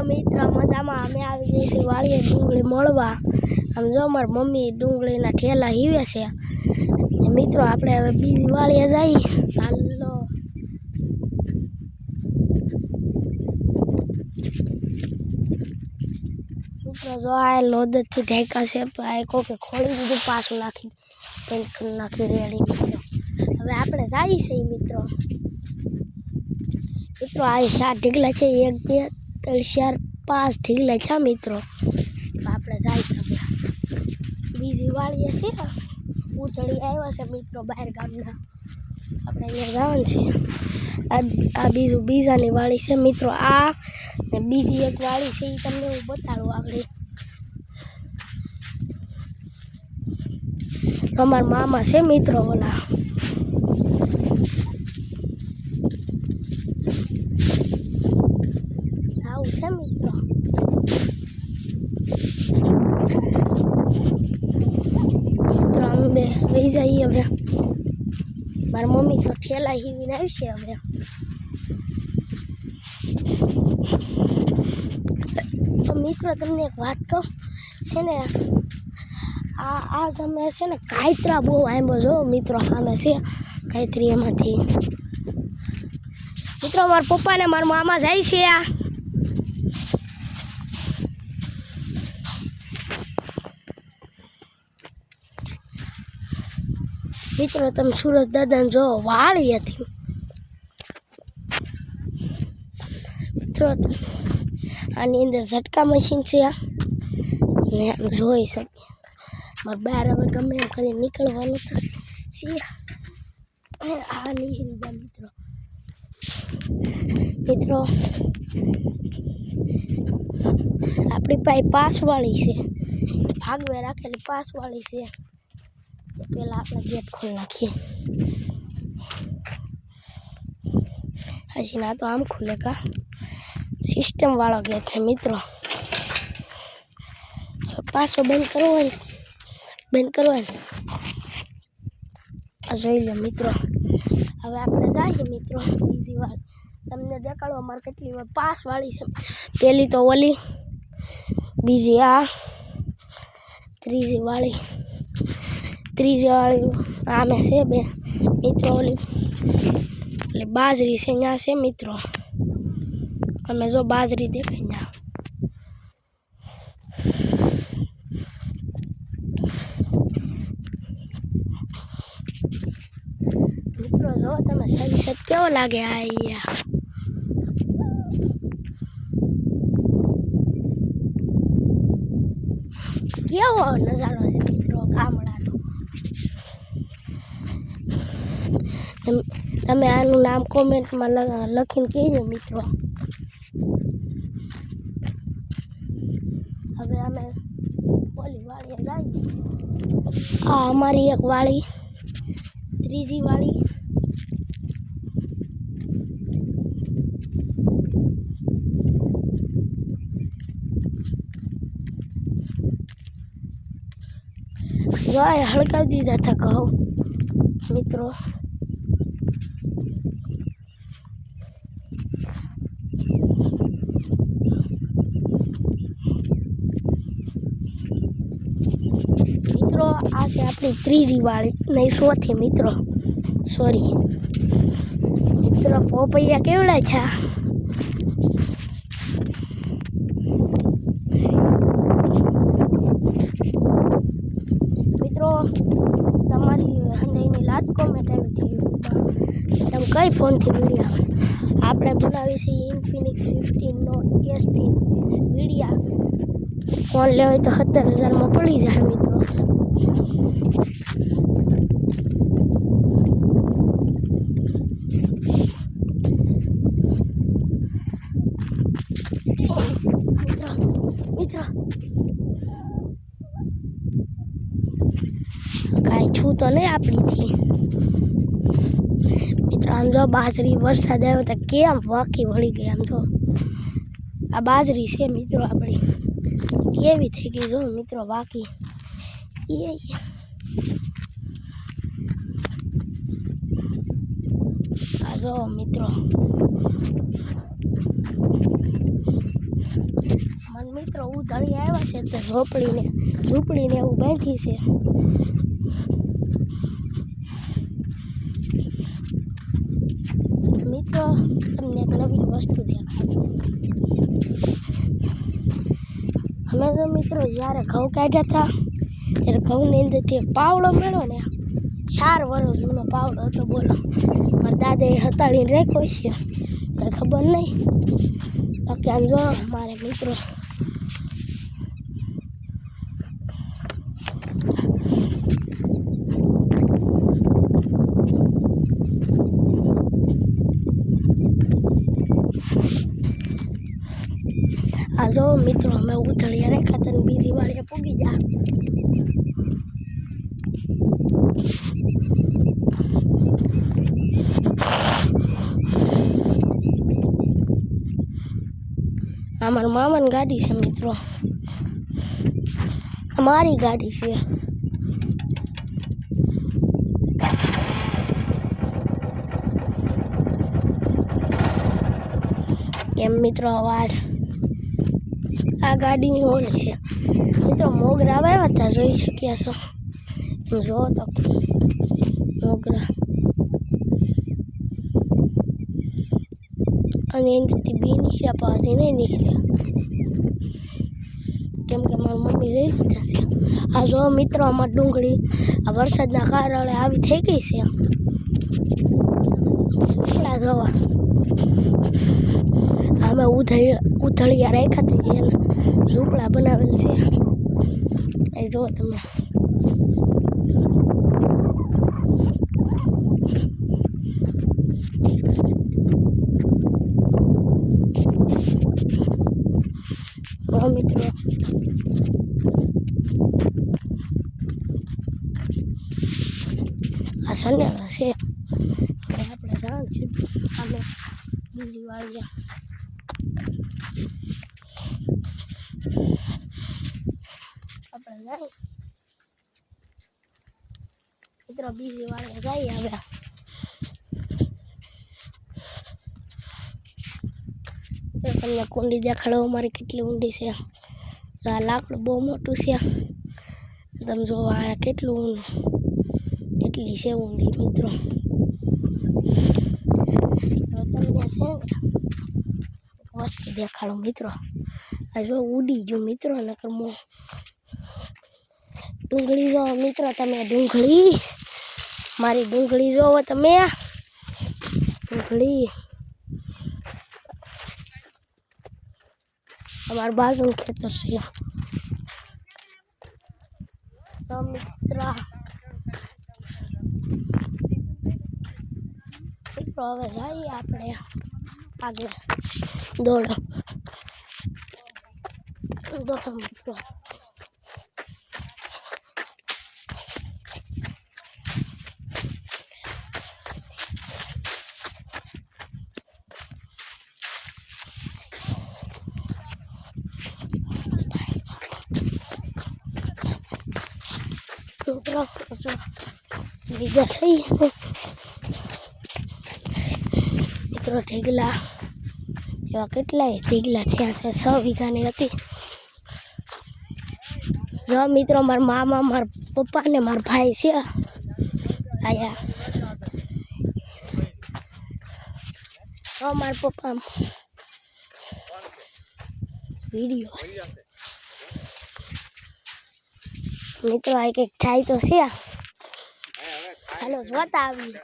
મિત્ર મજામાં અમે આવી ગઈ છે વાળીએ ડુંગળી મળવા. આમ જો મારી મમ્મી ડુંગળીના ઠેલા હીવે છે. મિત્રો આપણે હવે બીજી વાળીએ જઈએ. હાલો મિત્રો જો આ લોદરથી ઢેકા છે આ કોકે ખોલી દીધું પાછું નાખી નાખી રેડી. મિત્રો હવે આપણે જઈએ છીએ મિત્રો. મિત્રો આ 7 ઢીકલા છે 1 2 3 4 5 ઢીકલા છે મિત્રો. આપણે જાય બીજી વાળીએ છે ઉજળી આવ્યા છે મિત્રો બહાર ગામના. આપણે અહીંયા જવાનું છે. આ બીજાની વાળી છે મિત્રો. આ ને બીજી એક વાળી છે એ તમને હું બતાડું આગળ. અમારા મામા છે મિત્રો ઓલા. આવું છે મિત્રો. મિત્રો અમે બે વહી જઈએ હવે. મારી મમ્મી તો ઠેલા હીવીને આવી છે હવે. તો મિત્રો તમને એક વાત કહું છે ને આ તમે છે ને કાયત્રા બહુ આંબો જો મિત્રો સામે છે કાયત્રી એમાંથી. મિત્રો મારા પપ્પા ને મારા મામા જાય છે. મિત્રો તમે સુરત દાદાને જો વાળી હતી મિત્રો. આની અંદર ઝટકા મશીન છે ને આમ જોઈ શકીએ. મારે બહાર હવે ગમે એમ કરીને નીકળવાનું તો છે. આ નીકળી ગયા મિત્રો. મિત્રો આપણી પાસે પાસવાળી છે ભાગવે રાખેલી પાસવાળી છે. તો પહેલાં આપણે ગેટ ખોલી નાખીએ. હજી ના તો આમ ખુલે કા સિસ્ટમ વાળો ગેટ છે મિત્રો. પાછો બંધ કરવો ને આ જોઈ લો મિત્રો. હવે આપણે જઈએ મિત્રો બીજી વાર તમને દેખાડો અમારે કેટલી વાર પાસ વાળી છે. પહેલી તો ઓલી, બીજી આ, ત્રીજી વાળી આમે છે બે મિત્રો. ઓલી બાજરી છે અહીંયા છે મિત્રો. અમે જો બાજરી દેખાય ત્યાં. મિત્રો જો તમે સનસેટ કેવો લાગે આ અહીંયા. કેવો નજારો છે મિત્રો ગામડાનો. તમે આનું નામ કોમેન્ટમાં લખીને કહેજો મિત્રો. હવે અમે ઓલી વાળીએ જઈએ. આ અમારી એક વાળી, ત્રીજી વાળી. જો આ હળગાવી દીધા હતા ઘઉં મિત્રો. મિત્રો આ છે આપણી ત્રીજી વાળી નહીં ચોથી મિત્રો. સોરી મિત્રો પોપૈયા કેવડા છે. મિત્રો તમારી હંદાઈની લાટ કોમેન્ટ આવી હતી તમે કઈ ફોનથી વિડીયો. આપણે બનાવી છે ઇન્ફિનિક્સ 15 નોટ એસથી વિડીયા. ફોન લેવાય તો 17,000માં પડી જાય મિત્રો. મિત્રો કાંઈ છું તો નહીં આપણીથી મિત્રો. આમ જો બાજરી વરસાદ આવ્યો તો કેમ વાંકી વળી ગઈ. આમ જો આ બાજરી છે મિત્રો આપણી કેવી થઈ ગઈ જો મિત્રો વાંકી. આ જો મિત્રો અને મિત્રો ઉધળી આવ્યા છે તો ઝૂંપડીને એવું બાંધી છે. મિત્રો તમને એક નવીન વસ્તુ દેખાડું. અમે તો મિત્રો જ્યારે ઘઉં કાઢ્યા હતા ત્યારે ઘઉંની અંદરથી એક પાવડો મળ્યો ને, 4 વર્ષ જૂનો પાવડો હતો. બોલો, મારા દાદાએ હતાડીને રાખ્યો છે, કંઈ ખબર નહીં. બાકી આમ જો મારે મિત્રો આ જો મિત્રો અમે ઉથળિયા રાખ્યા હતા ને બીજી વાળીએ પૂગી જા. અમારા મામાની ગાડી છે મિત્રો, અમારી ગાડી છે. કેમ મિત્રો અવાજ? આ ગાડીની ઓલી છે મિત્રો. મોગરા આવ્યા હતા, જોઈ શક્યા છો. એમ જો તો મોગરા, અને એનાથી બી નીકળ્યા, પાછી નહીં નીકળ્યા, કેમ કે મારી મમ્મી લઈ લીધા છે. આ જો મિત્રો અમારી ડુંગળી આ વરસાદના કારણે આવી થઈ ગઈ છે. કેટલા જોવા અમે ઉધળિયા રાખ્યા હતા, એના ઝૂંપડા બનાવેલ છે. એ જો તમે. મિત્રો આ સંડેલો છે. આપણે જવાનું છે અમે બીજી વાળીએ. આપણે જાય મિત્રો બીજી વાળીએ જઈએ હવે. તમને કુંડી દેખાડો અમારી કેટલી ઊંડી છે. આ લાકડું બહુ મોટું છે. તમે જો આ કેટલી છે ઊંડી મિત્રો. તમને છે વસ્તુ દેખાડો મિત્રો. આ જો ઉડી ગયો મિત્રો. નકર ડુંગળી જો મિત્રો, તમે ડુંગળી, મારી ડુંગળી જોવો તમે. ડુંગળી અમારા બાજુનું ખેતર છે તો મિત્રો હવે જઈએ આપણે આગળ. દોડો મિત્રો. લીધા છે મિત્રો ઢીગલા. એવા કેટલાય ઢીગલા થયા છે. 6 વીઘાની હતી. જો મિત્રો મારા મામા, મારા પપ્પા ને મારા ભાઈ છે આયા. જો મારા પપ્પા વિડીયો મિત્રો આ કંઈક થાય તો છે. હાલો જોતા આવી.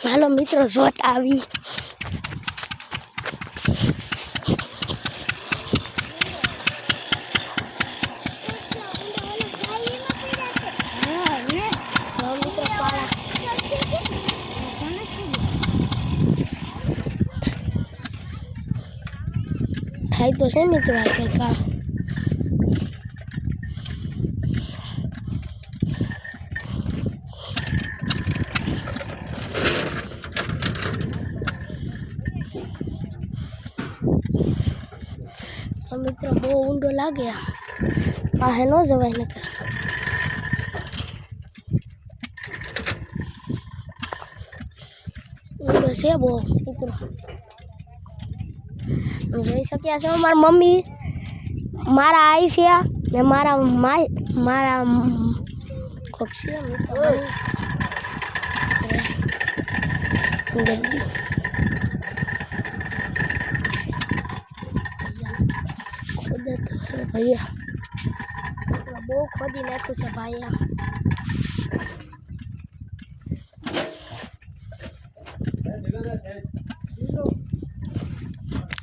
હાલો મિત્રો જોતા આવી. થાય તો છે મિત્રો આ કંઈક. મિત્રો બહુ ઊંડો લાગે, પાસે ન જવાય નકર. ઊંડો છે છે બહુ મિત્રો. જોઈ શક્યા છો મારા મમ્મી, મારા આઈ છે ને મારા કોક છે મિત્રો. ભૈયા બહુ ખોદી નાખ્યું છે ભાઈ.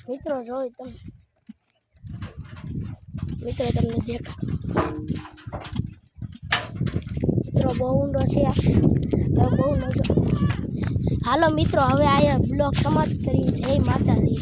મિત્રો જોઈ તમે મિત્રો તમને દેખા મિત્રો બહુ ઊંડો છે બહુ નજો. હાલો મિત્રો હવે આ બ્લોગ સમાપ્ત કરી. જય માતાજી.